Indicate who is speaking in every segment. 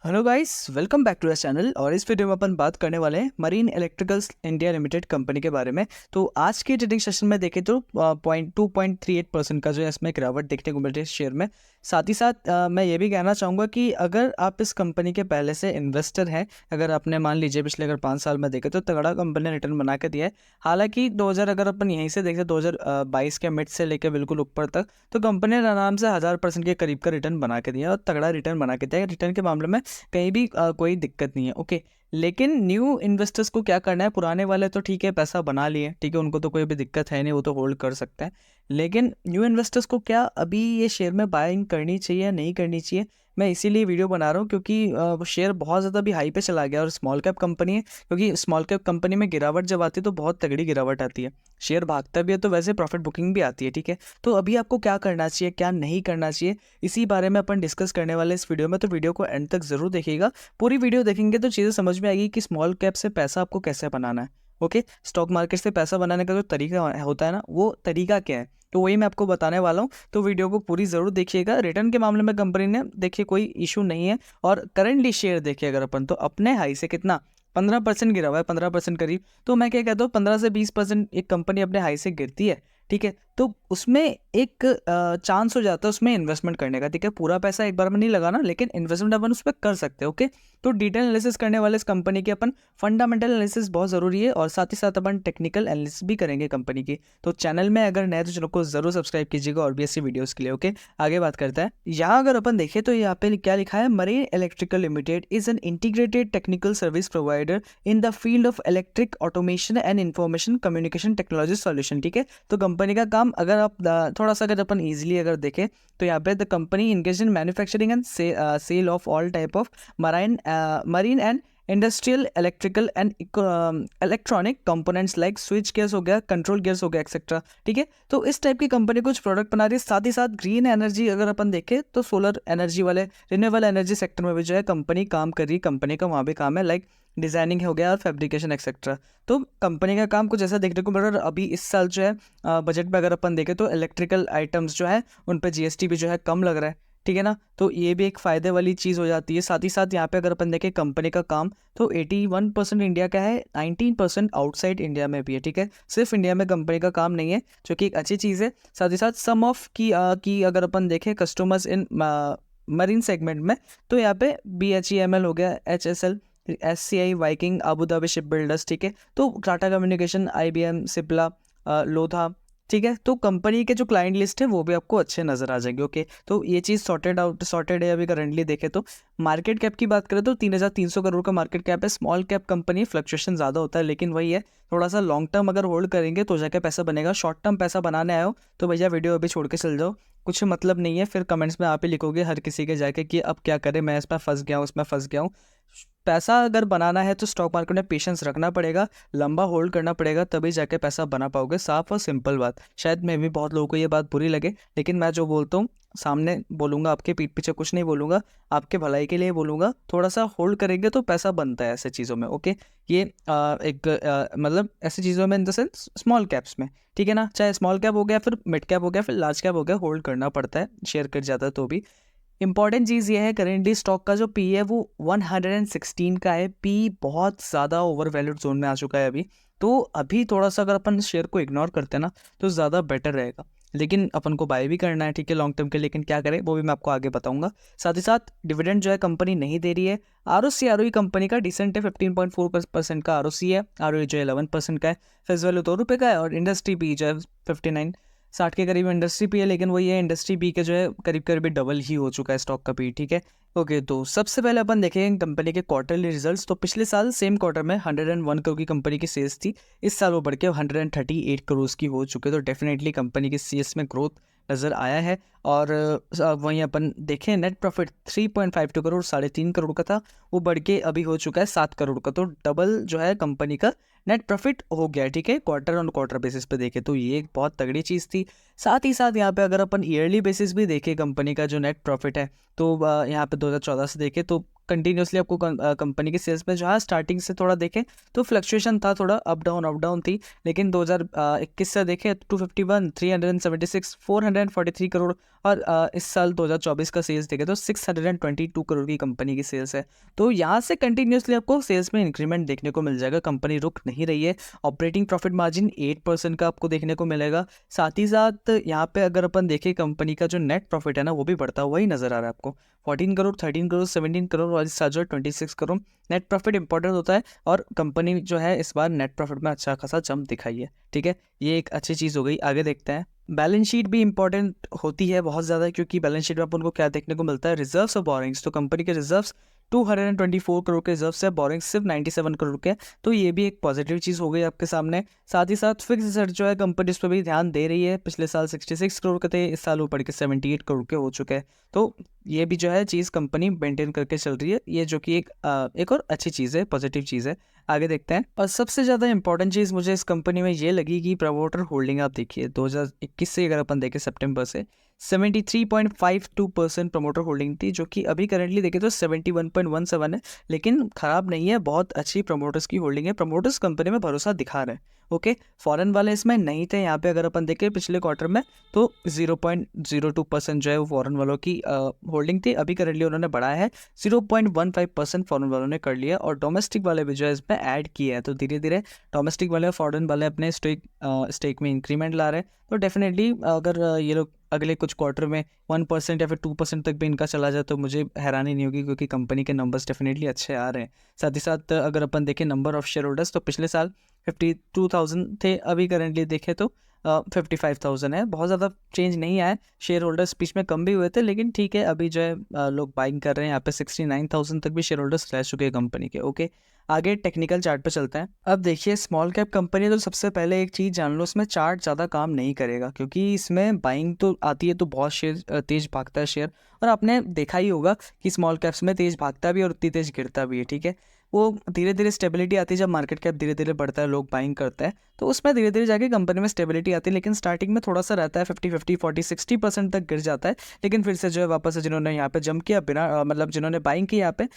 Speaker 1: Hello guys, welcome back to the channel. और इस video में अपन बात करने वाले हैं Marine Electricals India Limited company के बारे में। तो आज के ट्रेडिंग सेशन में देखें तो 2.38% का जो है इसमें गिरावट देखने को मिल रही है शेयर में। साथ ही साथ मैं ये भी कहना चाहूँगा कि अगर आप इस कंपनी के पहले से इन्वेस्टर हैं, अगर आपने मान लीजिए पिछले अगर 5 साल में देखें तो तगड़ा कंपनी ने रिटर्न बना के दिया है। हालांकि 2000 अगर अपन यहीं से देखें 2022 के मिड से लेकर बिल्कुल ऊपर तक तो कंपनी ने आराम से 1000% के करीब का रिटर्न बना के दिया और तगड़ा रिटर्न बना के दिया। रिटर्न के मामले में कहीं भी कोई दिक्कत नहीं है। ओके, लेकिन न्यू इन्वेस्टर्स को क्या करना है? पुराने वाले तो ठीक है, पैसा बना लिए, ठीक है, उनको तो कोई भी दिक्कत है नहीं, वो तो होल्ड कर सकते हैं। लेकिन न्यू इन्वेस्टर्स को क्या अभी ये शेयर में बाइंग करनी चाहिए या नहीं करनी चाहिए? मैं इसीलिए वीडियो बना रहा हूँ क्योंकि शेयर बहुत ज़्यादा भी हाई पे चला गया और स्मॉल कैप कंपनी है। क्योंकि स्मॉल कैप कंपनी में गिरावट जब आती है तो बहुत तगड़ी गिरावट आती है, शेयर भागता भी है तो वैसे प्रॉफिट बुकिंग भी आती है। ठीक है, तो अभी आपको क्या करना चाहिए, क्या नहीं करना चाहिए, इसी बारे में अपन डिस्कस करने वाले इस वीडियो में। तो वीडियो को एंड तक जरूर देखिएगा। पूरी वीडियो देखेंगे तो चीज़ें समझ में आएगी कि स्मॉल कैप से पैसा आपको कैसे बनाना है। ओके, स्टॉक मार्केट से पैसा बनाने का जो तरीका होता है ना, वो तरीका क्या है, तो वही मैं आपको बताने वाला हूँ। तो वीडियो को पूरी ज़रूर देखिएगा। रिटर्न के मामले में कंपनी ने देखिए कोई इशू नहीं है। और करंटली शेयर देखिए अगर अपन, तो अपने हाई से कितना 15% गिरा हुआ है, 15% करीब। तो मैं क्या कहता हूँ, 15 से 20% एक कंपनी अपने हाई से गिरती है, ठीक है, तो उसमें एक चांस हो जाता है उसमें इन्वेस्टमेंट करने का। ठीक है, पूरा पैसा एक बार में नहीं लगाना, लेकिन इन्वेस्टमेंट अपन उस पर कर सकते हैं। ओके, तो डिटेल एनालिसिस करने वाले इस कंपनी के अपन, फंडामेंटल एनालिसिस बहुत ज़रूरी है और साथ ही साथ अपन टेक्निकल एनालिसिस भी करेंगे कंपनी की। तो चैनल में अगर नए तो चैनल को जरूर सब्सक्राइब कीजिएगा और भी ऐसी वीडियोस के लिए। ओके, आगे बात करते हैं। यहाँ अगर अपन देखें तो यहाँ पे क्या लिखा है, marine electrical limited is an integrated technical service provider in the field of electric automation and information communication technology solution. ठीक है, तो कंपनी का काम अगर आप थोड़ा सा अगर अपन ईजिली अगर देखें तो यहाँ पे the company engage in manufacturing and sale of all type of marine and industrial electrical and electronic components like switch gears हो गया, कंट्रोल गियर्स हो गया, एक्सेट्रा। ठीक है, तो इस टाइप की कंपनी कुछ प्रोडक्ट बना रही है। साथ ही साथ ग्रीन एनर्जी अगर अपन देखें तो सोलर एनर्जी वाले रिन्यूएबल एनर्जी सेक्टर में भी जो है कंपनी काम कर रही है। कंपनी का वहाँ भी काम है, लाइक डिजाइनिंग हो गया, फैब्रिकेशन एक्सेट्रा। तो कंपनी का काम कुछ ऐसा देखने को मिल रहा है। अभी इस साल जो है बजट में अगर अपन देखें तो इलेक्ट्रिकल आइटम्स जो है उन पर जीएसटी भी जो है कम लग रहा है। ठीक है ना, तो ये भी एक फ़ायदे वाली चीज़ हो जाती है। साथ ही साथ यहाँ पे अगर अपन देखें कंपनी का काम, तो 81% इंडिया का है, 19% आउटसाइड इंडिया में भी है। ठीक है, सिर्फ इंडिया में कंपनी का काम नहीं है, जो कि एक अच्छी चीज़ है। साथ ही साथ सम ऑफ की अगर अपन देखें कस्टमर्स इन मरीन सेगमेंट में, तो यहाँ पे BHEML हो गया, HSL, SCI, Viking, Abu Dhabi ship builders. ठीक है, तो टाटा कम्युनिकेशन, IBM, सिप्ला, लोधा। ठीक है, तो कंपनी के जो क्लाइंट लिस्ट है वो भी आपको अच्छे नजर आ जाएंगे। ओके, तो ये चीज़ सॉर्टेड है अभी करंटली देखें तो। मार्केट कैप की बात करें तो 3300 करोड़ का मार्केट कैप है। स्मॉल कैप कंपनी, फ्लक्चुएशन ज़्यादा होता है, लेकिन वही है, थोड़ा सा लॉन्ग टर्म अगर होल्ड करेंगे तो जाके पैसा बनेगा। शॉर्ट टर्म पैसा बनाने आए हो तो भैया वीडियो अभी छोड़ के चल जाओ, कुछ मतलब नहीं है। फिर कमेंट्स में आप ही लिखोगे हर किसी के जाके कि अब क्या करें, मैं इसमें फंस गया हूँ, उसमें फंस गया हूँ। पैसा अगर बनाना है तो स्टॉक मार्केट में पेशेंस रखना पड़ेगा, लंबा होल्ड करना पड़ेगा, तभी जाके पैसा बना पाओगे। साफ और सिंपल बात। शायद मैं भी बहुत लोगों को ये बात बुरी लगे, लेकिन मैं जो बोलता हूँ सामने बोलूँगा, आपके पीठ पीछे कुछ नहीं बोलूँगा, आपके भलाई के लिए बोलूँगा। थोड़ा सा होल्ड करेंगे तो पैसा बनता है ऐसे चीज़ों में। ओके, ये मतलब ऐसी चीज़ों में in the sense small caps में। ठीक है ना, चाहे स्मॉल कैप हो गया, फिर मिड कैप हो गया, फिर लार्ज कैप हो गया, होल्ड करना पड़ता है, शेयर कट जाता है तो भी। इंपॉर्टेंट चीज़ ये है, करेंटली स्टॉक का जो पी है वो 116 का है। पी बहुत ज़्यादा ओवर वैल्यूड जोन में आ चुका है अभी। तो अभी थोड़ा सा अगर अपन शेयर को इग्नोर करते हैं ना तो ज़्यादा बेटर रहेगा, लेकिन अपन को बाय भी करना है, ठीक है, लॉन्ग टर्म के। लेकिन क्या करें वो भी मैं आपको आगे बताऊंगा। साथ ही साथ डिविडेंड जो है कंपनी नहीं दे रही है। ROE कंपनी का डिसेंट है, 15.4% का ROC है। ROE जो है 11% का है। फेस वैल्यू ₹2 का है और इंडस्ट्री पी जो है 59-60 के करीब इंडस्ट्री पी है। लेकिन वो ये इंडस्ट्री पी के जो है करीब करीब डबल ही हो चुका है स्टॉक का पी। ठीक है, ओके, तो सबसे पहले अपन देखेंगे कंपनी के क्वार्टरली रिजल्ट्स। तो पिछले साल सेम क्वार्टर में 101 करोड़ की कंपनी की सेल्स थी। इस साल वो बढ़ के 138 करोड़ की हो चुके, तो डेफिनेटली कंपनी की सेल्स में ग्रोथ नज़र आया है। और वहीं अपन देखें नेट प्रॉफिट 3.52 करोड़, 3.5 करोड़ का था, वो बढ़ के अभी हो चुका है 7 करोड़ का। तो डबल जो है कंपनी का नेट प्रॉफिट हो गया। ठीक है, क्वार्टर ऑन क्वार्टर बेसिस पे देखें तो ये एक बहुत तगड़ी चीज़ थी। साथ ही साथ यहाँ पे अगर अपन ईयरली बेसिस भी देखें कंपनी का जो नेट प्रॉफिट है, तो यहाँ पे 2014 से देखें तो कंटिन्यूसली आपको कंपनी के सेल्स में जो है स्टार्टिंग से थोड़ा देखें तो फ्लक्चुएशन था, थोड़ा अप डाउन थी। लेकिन 2021 से देखें 251, 376, 443 करोड़ और इस साल 2024 का सेल्स देखें तो 622 करोड़ की कंपनी की सेल्स है। तो यहाँ से कंटिन्यूसली आपको सेल्स में इंक्रीमेंट देखने को मिल जाएगा, कंपनी रुक नहीं रही है। ऑपरेटिंग प्रॉफिट मार्जिन 8% का आपको देखने को मिलेगा। साथ ही साथ यहाँ पे अगर अपन देखें कंपनी का जो नेट प्रॉफिट है ना वो भी बढ़ता हुआ ही नजर आ रहा है आपको। 14 करोड़, 13 करोड़, 17 करोड़ और इस साल जो 26 करोड़ नेट प्रॉफिट इंपॉर्टेंट होता है। और कंपनी जो है इस बार नेट प्रॉफिट में अच्छा खासा जंप दिखाई है, ठीक है, ये एक अच्छी चीज़ हो गई। आगे देखते हैं, बैलेंस शीट भी इंपॉर्टेंट होती है बहुत ज़्यादा, क्योंकि बैलेंस शीट में अपन को क्या देखने को मिलता है, रिजर्व्स और बोरिंग्स। तो कंपनी के रिजर्व्स 224 करोड़ के रिजर्व है, बोरिंग सिर्फ 97 करोड़ के, तो ये भी एक पॉजिटिव चीज़ हो गई आपके सामने। साथ ही साथ फिक्स एसेट जो है कंपनी उस पर भी ध्यान दे रही है। पिछले साल 66 करोड़ के थे, इस साल ऊपर के 78 करोड़ के हो चुके हैं। तो ये भी जो है चीज़ कंपनी मेंटेन करके चल रही है, ये जो कि एक और अच्छी चीज़ है, पॉजिटिव चीज़ है। आगे देखते हैं, और सबसे ज़्यादा इंपॉर्टेंट चीज़ मुझे इस कंपनी में ये लगी कि प्रमोटर होल्डिंग आप देखिए 2021 से अगर अपन देखें सितंबर से 73.52% प्रमोटर होल्डिंग थी, जो कि अभी करंटली देखें तो 71.17 है, लेकिन ख़राब नहीं है, बहुत अच्छी प्रमोटर्स की होल्डिंग है। प्रमोटर्स कंपनी में भरोसा दिखा रहे हैं, ओके। फॉरेन वाले इसमें नहीं थे, यहाँ पे अगर अपन देखें पिछले क्वार्टर में तो 0.02% जो है वो फॉरेन वालों की होल्डिंग थी। अभी करंटली उन्होंने बढ़ाया है, 0.15% फॉरेन वालों ने कर लिया, और डोमेस्टिक वाले भी जो है इसमें ऐड किया है। तो धीरे धीरे डोमेस्टिक वाले और फॉरेन वाले अपने स्टेक में इंक्रीमेंट ला रहे हैं। तो डेफिनेटली अगर ये लोग अगले कुछ क्वार्टर में 1% या फिर 2% तक भी इनका चला जाए तो मुझे हैरानी नहीं होगी, क्योंकि कंपनी के नंबर्स डेफिनेटली अच्छे आ रहे हैं। साथ ही साथ अगर अपन देखें नंबर ऑफ शेयर होल्डर्स, तो पिछले साल 52,000 थे, अभी करेंटली देखें तो 55,000 है। बहुत ज़्यादा चेंज नहीं आया, शेयर होल्डर्स बीच में कम भी हुए थे, लेकिन ठीक है, अभी जो है लोग बाइंग कर रहे हैं। यहाँ पे 69,000 तक भी शेयर होल्डर्स रह चुके हैं कंपनी के, ओके। आगे टेक्निकल चार्ट पे चलते हैं। अब देखिए स्मॉल कैप कंपनी, तो सबसे पहले एक चीज़ जान लो, इसमें चार्ट ज़्यादा काम नहीं करेगा, क्योंकि इसमें बाइंग तो आती है तो बहुत शेयर तेज़ भागता है शेयर, और आपने देखा ही होगा कि स्मॉल कैप्स में तेज़ भागता भी और उतनी तेज़ गिरता भी है, ठीक है। वो धीरे धीरे स्टेबिलिटी आती है, जब मार्केट कैप धीरे धीरे बढ़ता है, लोग बाइंग करते हैं, तो उसमें धीरे धीरे जाके कंपनी में स्टेबिलिटी आती है। लेकिन स्टार्टिंग में थोड़ा सा रहता है, 50-50, 40-60% तक गिर जाता है, लेकिन फिर से जो है वापस से जिन्होंने यहाँ पे जंप किया बिना मतलब जिन्होंने बाइंग की यहाँ पे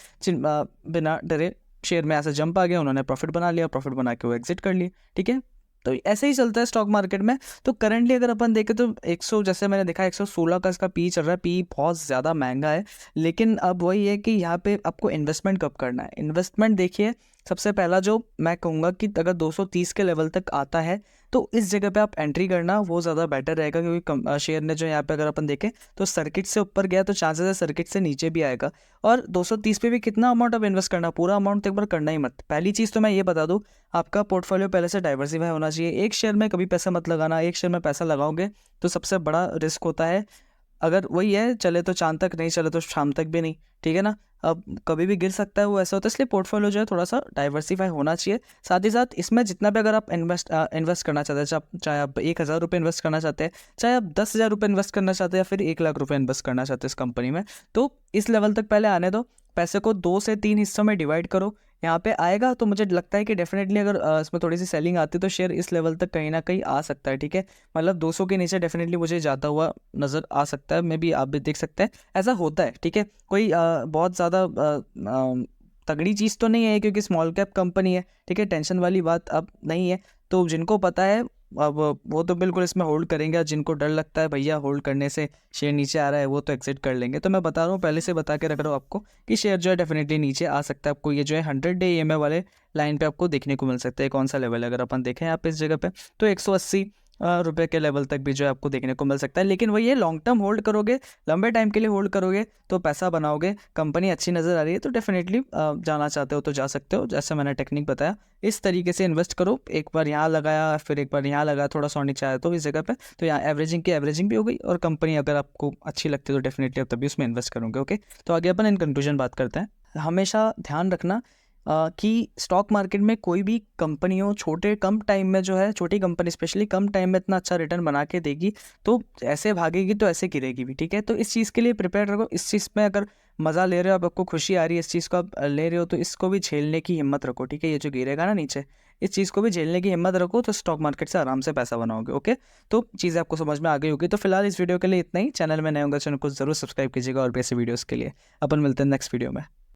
Speaker 1: बिना डरे, शेयर में ऐसा जंप आ गया, उन्होंने प्रॉफिट बना लिया, प्रॉफिट बना के वो एग्जिट कर लिए, ठीक है। तो ऐसे ही चलता है स्टॉक मार्केट में। तो करंटली अगर अपन देखें तो 100, जैसे मैंने देखा 116 का इसका पी चल रहा है, पी बहुत ज़्यादा महंगा है। लेकिन अब वही है कि यहाँ पे आपको इन्वेस्टमेंट कब करना है। इन्वेस्टमेंट देखिए, सबसे पहला जो मैं कहूँगा कि अगर 230 के लेवल तक आता है तो इस जगह पे आप एंट्री करना वो ज़्यादा बेटर रहेगा, क्योंकि शेयर ने जो यहाँ पे अगर अपन देखें तो सर्किट से ऊपर गया तो चांसेस है सर्किट से नीचे भी आएगा। और 230 पे भी कितना अमाउंट आप इन्वेस्ट करना, पूरा अमाउंट तो एक बार करना ही मत। पहली चीज़ तो मैं ये बता दूँ, आपका पोर्टफोलियो पहले से डाइवर्सिफाई होना चाहिए। एक शेयर में कभी पैसा मत लगाना, एक शेयर में पैसा लगाओगे तो सबसे बड़ा रिस्क होता है, अगर वही है चले तो चांद तक, नहीं चले तो शाम तक भी नहीं, ठीक है ना। अब कभी भी गिर सकता है, वो ऐसा होता है, इसलिए पोर्टफोलियो जो है थोड़ा सा डाइवर्सिफाई होना चाहिए। साथ ही साथ इसमें जितना भी अगर आप इन्वेस्ट करना चाहते हैं, चाहे आप 1,000 रुपये इन्वेस्ट करना चाहते हैं, चाहे आप 10,000 रुपये इन्वेस्ट करना चाहते हैं, या फिर 1 लाख रुपये इन्वेस्ट करना चाहते हैं इस कंपनी में, तो इस लेवल तक पहले आने दो। पैसे को 2 से 3 हिस्सों में डिवाइड करो, यहाँ पे आएगा तो मुझे लगता है कि डेफिनेटली अगर इसमें थोड़ी सी सेलिंग आती है तो शेयर इस लेवल तक कहीं ना कहीं आ सकता है, ठीक है। मतलब 200 के नीचे डेफिनेटली मुझे जाता हुआ नज़र आ सकता है, मे बी आप भी देख सकते हैं, ऐसा होता है, ठीक है। कोई बहुत ज़्यादा तगड़ी चीज़ तो नहीं है, क्योंकि स्मॉल कैप कंपनी है, ठीक है, टेंशन वाली बात अब नहीं है। तो जिनको पता है अब वो तो बिल्कुल इसमें होल्ड करेंगे, और जिनको डर लगता है भैया होल्ड करने से शेयर नीचे आ रहा है, वो तो एग्जिट कर लेंगे। तो मैं बता रहा हूँ, पहले से बता के रख रहा हूँ आपको कि शेयर जो है डेफिनेटली नीचे आ सकता है। आपको ये जो है 100 डे EMA वाले लाइन पे आपको देखने को मिल सकता है। कौन सा लेवल है अगर अपन देखें आप इस जगह पे, तो 180 रुपये के लेवल तक भी जो है आपको देखने को मिल सकता है। लेकिन वही है, लॉन्ग टर्म होल्ड करोगे, लंबे टाइम के लिए होल्ड करोगे तो पैसा बनाओगे, कंपनी अच्छी नज़र आ रही है तो डेफिनेटली जाना चाहते हो तो जा सकते हो। जैसे मैंने टेक्निक बताया, इस तरीके से इन्वेस्ट करो, एक बार यहाँ लगाया, फिर एक बार यहाँ लगाया, थोड़ा सा नीचे आया तो इस जगह पे, तो यहाँ एवरेजिंग की एवरेजिंग भी हो गई, और कंपनी अगर आपको अच्छी लगती है तो डेफिनेटली आप तभी उसमें इन्वेस्ट करोगे, ओके। तो आगे अपन इन कंक्लूजन बात करते हैं। हमेशा ध्यान रखना कि स्टॉक मार्केट में कोई भी कंपनी हो, छोटे कम टाइम में जो है, छोटी कंपनी स्पेशली कम टाइम में इतना अच्छा रिटर्न बना के देगी तो ऐसे भागेगी तो ऐसे गिरेगी भी, ठीक है। तो इस चीज़ के लिए प्रिपेयर रखो। इस चीज़ में अगर मज़ा ले रहे हो, अब आपको खुशी आ रही है, इस चीज़ को आप ले रहे हो, तो इसको भी झेलने की हिम्मत रखो, ठीक है। ये जो गिरेगा ना नीचे, इस चीज़ को भी झेलने की हिम्मत रखो, तो स्टॉक मार्केट से आराम से पैसा बनाओगे, ओके। तो चीज़ें आपको समझ में आ गई होगी। तो फिलहाल इस वीडियो के लिए इतना ही। चैनल में नए होंगे, चैनल को जरूर सब्सक्राइब कीजिएगा और भी ऐसे वीडियोज़ के लिए। अपन मिलते हैं नेक्स्ट वीडियो में।